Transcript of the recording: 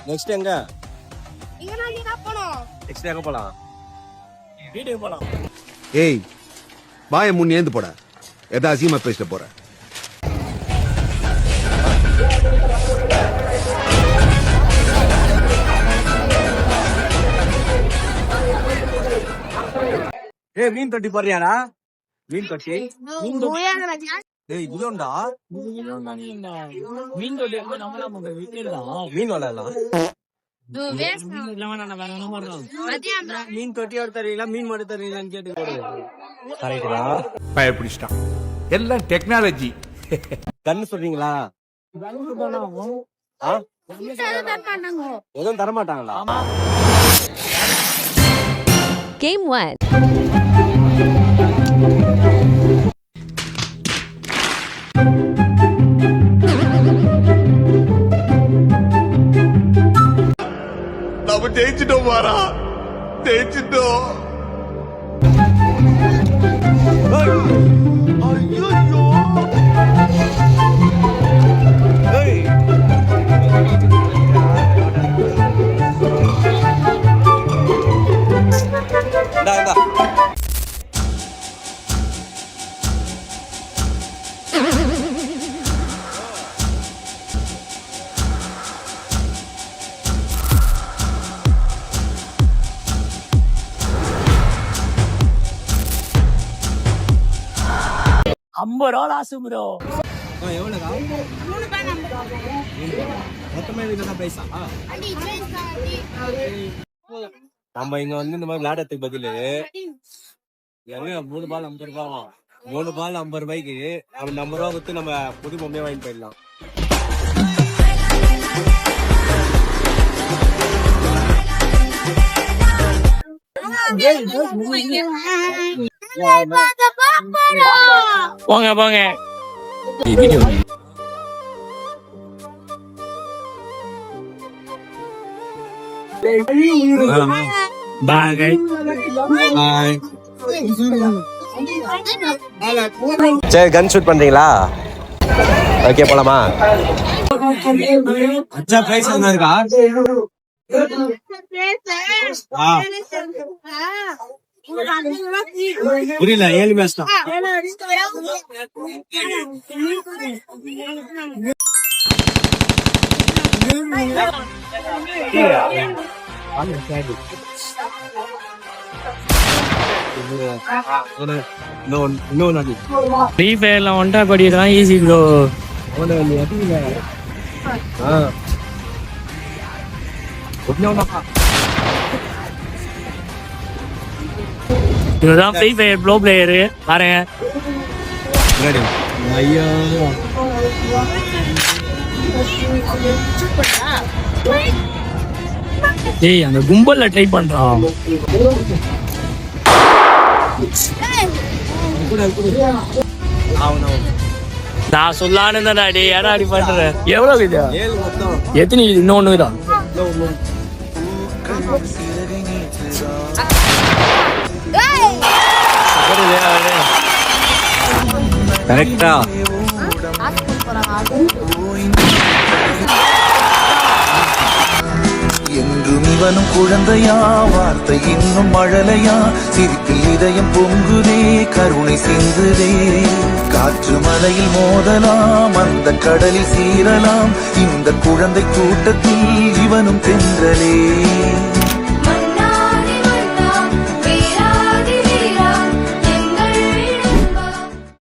Next எங்க இங்க நான் போறோம். நெக்ஸ்ட் எங்க போலாம்? வீட்டுக்கு போலாம். ஏய் வாயை முன் ஏந்து போட, எதா அசியமா பேசிட்டு போற. ஏய் மீன் தொட்டி போறியாடா? மீன் தொட்டி ஏய் இதுண்டா மீன் தொட்டி நம்ம வீட்டுல மீன் வளரலாம். மீன் தொட்டியோட தருவீங்களா மீன் மட்டும் தருவீங்களான்னு கேட்டு கரெக்டா? பயப்பிடிச்சிட்டான். எல்லாம் டெக்னாலஜி. கண்ணு சொல்றீங்களா? எதுவும் தரமாட்டாங்களா? Game 1. நம்ம ஜெயிச்சிட்டோம் மாறா, ஜெயிச்சிட்டோம். $50 ஆசு ப்ரோ. எவ்வளவுக்கா? மொத்தமே இதுதான் பிரைஸா? நம்ம இங்க வந்து இந்த மாதிரி விளையாடுறதுக்கு பதிலு 3 பால் 50 ரூபாய், 3 பால் 50 ரூபாய்க்கு அவன் 50 ரூபா கொடுத்து நம்ம புது பொம்மையை வாங்கி போயிடலாம். போங்க போங்க. சரி கன் ஷூட் பண்றீங்களா? ஓகே போலாமா? அச்சா பிரைஸ் என்ன இருக்கா? புரியல. 7 மேட்ச் தான். ஃப்ரீ ஃபயர்ல ஒன்டா படிக்கலாம் ஈஸி ப்ரோ. இதுதான் ஃப்ரீ ஃபயர் ப்ரோ பிளேயரு பாருங்க. ஐயோ ஏய் அந்த கும்பல்ல ட்ரை பண்றான். நான் சொல்லான்னு தானே அடி ஏடா அடி பண்ற. எவ்வளவு இது? 7 மொத்தம். எத்தனை இது? இன்னொன்னு தான். கரெக்டா? என்றும் இவனும் குழந்தையா, வார்த்தை இன்னும் மழலையா, சிரிப்பில் இதயம் பொங்குதே, கருணை சிந்துதே. காற்று மலையில் மோதலாம், அந்த கடலில் சீரலாம், இந்த குழந்தை கூட்டத்தில் இவனும் தென்றலே.